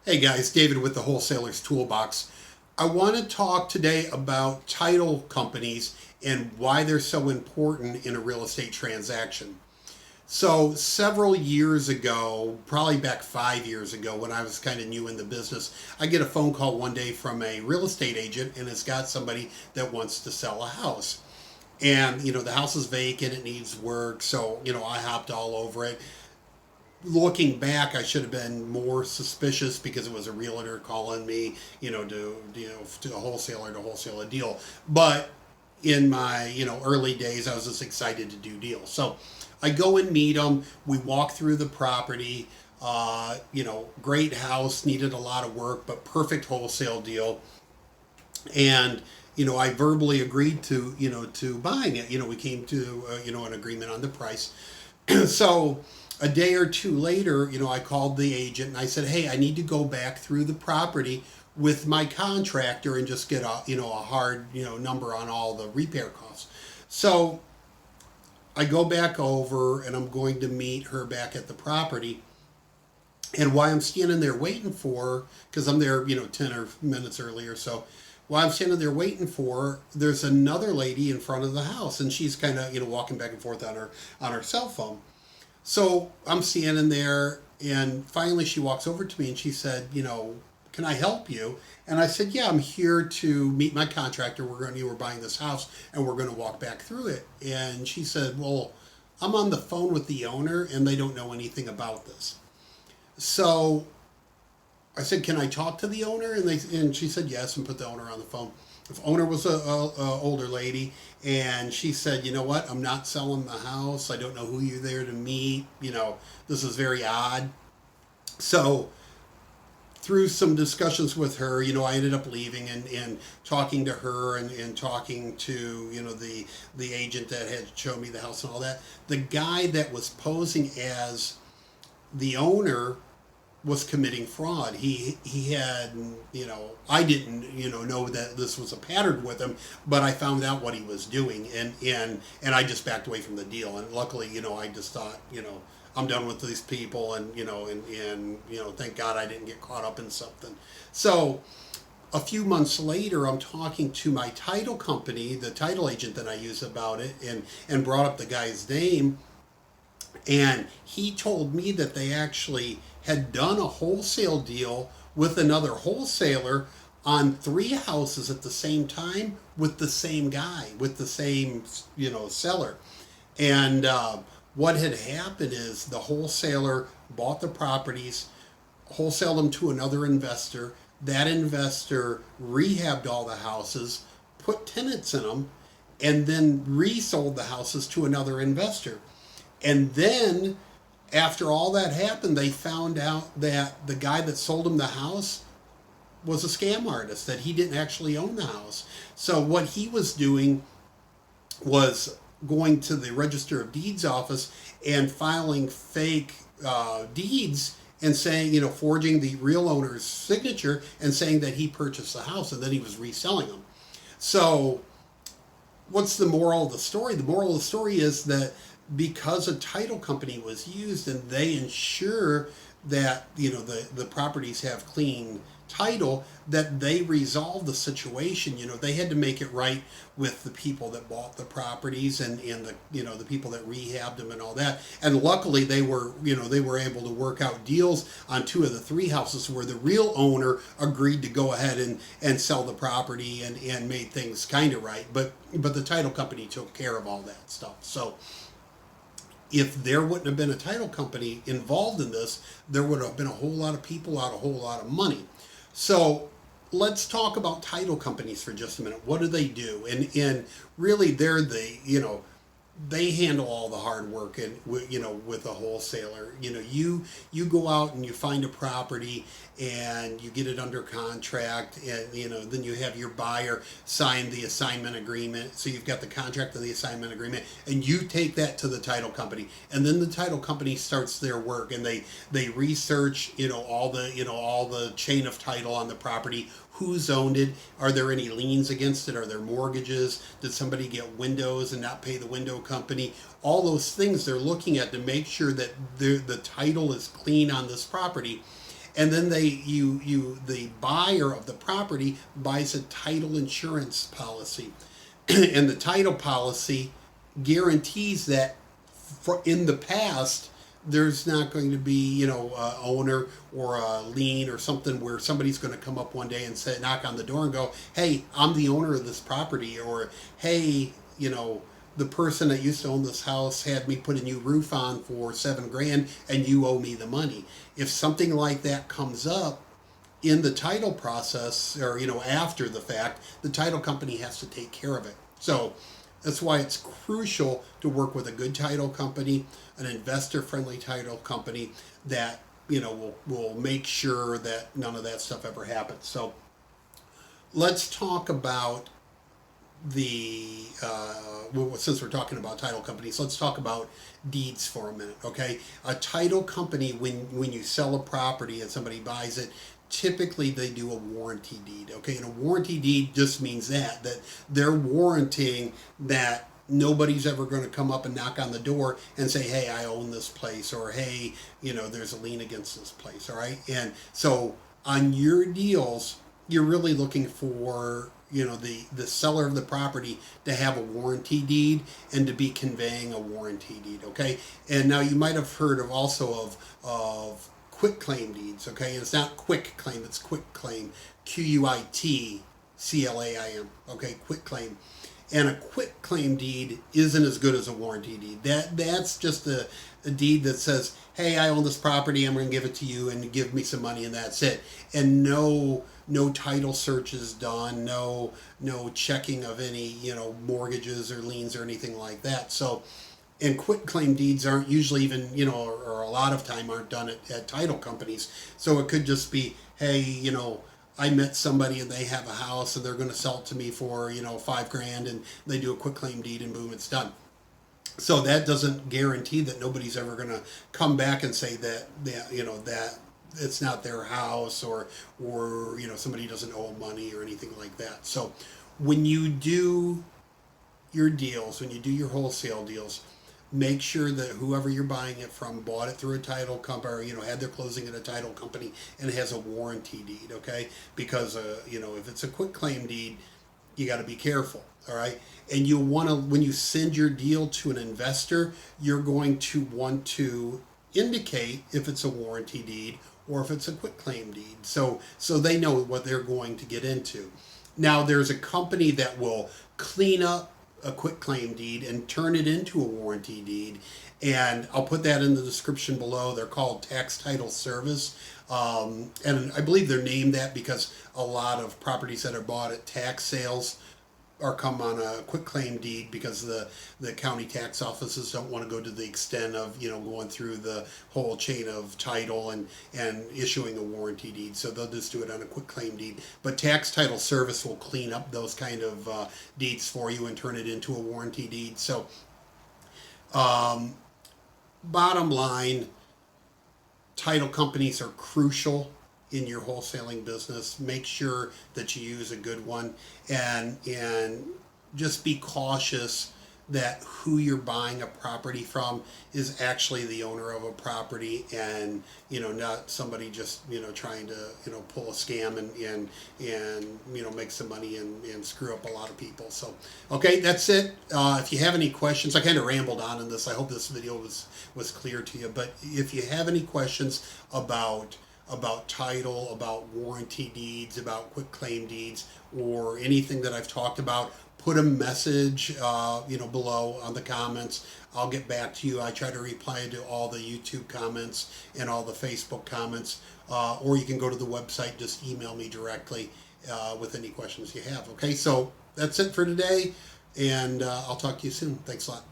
Hey guys, David with the Wholesaler's Toolbox. I want to talk today about title companies and why they're so important in a real estate transaction. So, several years ago, probably back 5 years ago, when I was kind of new in the business, I get a phone call one day from a real estate agent and it's got somebody that wants to sell a house. And, the house is vacant, it needs work, so, I hopped all over it. Looking back, I should have been more suspicious because it was a realtor calling me, to a wholesaler to wholesale a deal. But in my, early days, I was just excited to do deals. So I go and meet them. We walk through the property. Great house, needed a lot of work, but perfect wholesale deal. And I verbally agreed to buying it. We came to an agreement on the price. So a day or two later, I called the agent and I said, "Hey, I need to go back through the property with my contractor and just get a hard, number on all the repair costs." So I go back over and I'm going to meet her back at the property. And while I'm standing there waiting for her, because I'm there, 10 or minutes earlier, so while I'm standing there waiting for her, there's another lady in front of the house, and she's kind of, walking back and forth on her cell phone. So I'm standing there, and finally she walks over to me and she said, "Can I help you?" And I said, "Yeah, I'm here to meet my contractor. We're buying this house, and we're going to walk back through it." And she said, "Well, I'm on the phone with the owner, and they don't know anything about this." So I said, "Can I talk to the owner?" And she said yes, and put the owner on the phone. The owner was a older lady, and she said, "You know what? I'm not selling the house. I don't know who you're there to meet. This is very odd." So through some discussions with her, I ended up leaving and talking to her and talking to the agent that had shown me the house and all that. The guy that was posing as the owner was committing fraud. He had, I didn't, know that this was a pattern with him, but I found out what he was doing, and I just backed away from the deal. And luckily, I just thought, I'm done with these people, and thank God I didn't get caught up in something. So a few months later, I'm talking to my title company, the title agent that I use about it, and brought up the guy's name. And he told me that they actually had done a wholesale deal with another wholesaler on three houses at the same time with the same guy, with the same, seller. And what had happened is the wholesaler bought the properties, wholesaled them to another investor. That investor rehabbed all the houses, put tenants in them, and then resold the houses to another investor. And then, after all that happened, they found out that the guy that sold him the house was a scam artist, that he didn't actually own the house. So, what he was doing was going to the Register of Deeds office and filing fake deeds and saying, forging the real owner's signature and saying that he purchased the house and then he was reselling them. So, what's the moral of the story? The moral of the story is that because a title company was used and they ensure that the properties have clean title, that they resolve the situation. They had to make it right with the people that bought the properties and the people that rehabbed them and all that. And luckily they were able to work out deals on two of the three houses where the real owner agreed to go ahead and sell the property and made things kind of right. But the title company took care of all that stuff. So if there wouldn't have been a title company involved in this, there would have been a whole lot of people out a whole lot of money. So let's talk about title companies for just a minute. What do they do? And really, they're they handle all the hard work and with a wholesaler. You go out and you find a property and you get it under contract, and then you have your buyer sign the assignment agreement. So you've got the contract and the assignment agreement, and you take that to the title company, and then the title company starts their work, and they research all the chain of title on the property. Who's owned it? Are there any liens against it? Are there mortgages? Did somebody get windows and not pay the window company? All those things they're looking at to make sure that the title is clean on this property. and then the buyer of the property buys a title insurance policy, and the title policy guarantees that in the past there's not going to be, owner or a lien or something where somebody's going to come up one day and say, knock on the door and go, hey, I'm the owner of this property, or hey, the person that used to own this house had me put a new roof on for $7,000 and you owe me the money. If something like that comes up in the title process, or after the fact, the title company has to take care of it. So that's why it's crucial to work with a good title company, an investor-friendly title company that will make sure that none of that stuff ever happens. So let's talk about since we're talking about title companies, let's talk about deeds for a minute, okay? A title company, when you sell a property and somebody buys it, typically they do a warranty deed, okay? And a warranty deed just means that they're warranting that nobody's ever going to come up and knock on the door and say, hey, I own this place, or hey, there's a lien against this place, all right? And so on your deals, you're really looking for the seller of the property to have a warranty deed and to be conveying a warranty deed, okay? And now you might have heard of quit claim deeds, okay? And it's not quick claim, it's quit claim, QUIT CLAIM, okay? Quit claim. And a quit claim deed isn't as good as a warranty deed. That's just a deed that says, hey, I own this property, I'm going to give it to you and give me some money, and that's it. And no title search is done, no checking of any mortgages or liens or anything like that. So, and quit claim deeds aren't usually even or a lot of time aren't done at title companies. So it could just be, hey, I met somebody and they have a house and they're going to sell it to me for $5,000, and they do a quit claim deed and boom, it's done. So that doesn't guarantee that nobody's ever going to come back and say that it's not their house, or somebody doesn't owe money or anything like that. So when you do your deals, when you do your wholesale deals, make sure that whoever you're buying it from bought it through a title company, or had their closing at a title company, and it has a warranty deed, okay? Because if it's a quit claim deed, you got to be careful, all right? And you want to, when you send your deal to an investor, you're going to want to indicate if it's a warranty deed or if it's a quit claim deed, so they know what they're going to get into. Now, there's a company that will clean up a quit claim deed and turn it into a warranty deed, and I'll put that in the description below. They're called Tax Title Service, and I believe they're named that because a lot of properties that are bought at tax sales are come on a quit claim deed, because the county tax offices don't want to go to the extent of going through the whole chain of title and issuing a warranty deed, so they'll just do it on a quit claim deed. But Tax Title Service will clean up those kind of deeds for you and turn it into a warranty deed. So bottom line, title companies are crucial in your wholesaling business. Make sure that you use a good one, and just be cautious that who you're buying a property from is actually the owner of a property, and not somebody just trying to pull a scam and make some money and screw up a lot of people. So okay, that's it. If you have any questions, I kind of rambled on in this. I hope this video was clear to you, but if you have any questions about title, about warranty deeds, about quit claim deeds, or anything that I've talked about, put a message below on the comments. I'll get back to you. I try to reply to all the YouTube comments and all the Facebook comments, or you can go to the website, just email me directly with any questions you have. Okay, so that's it for today, and I'll talk to you soon. Thanks a lot.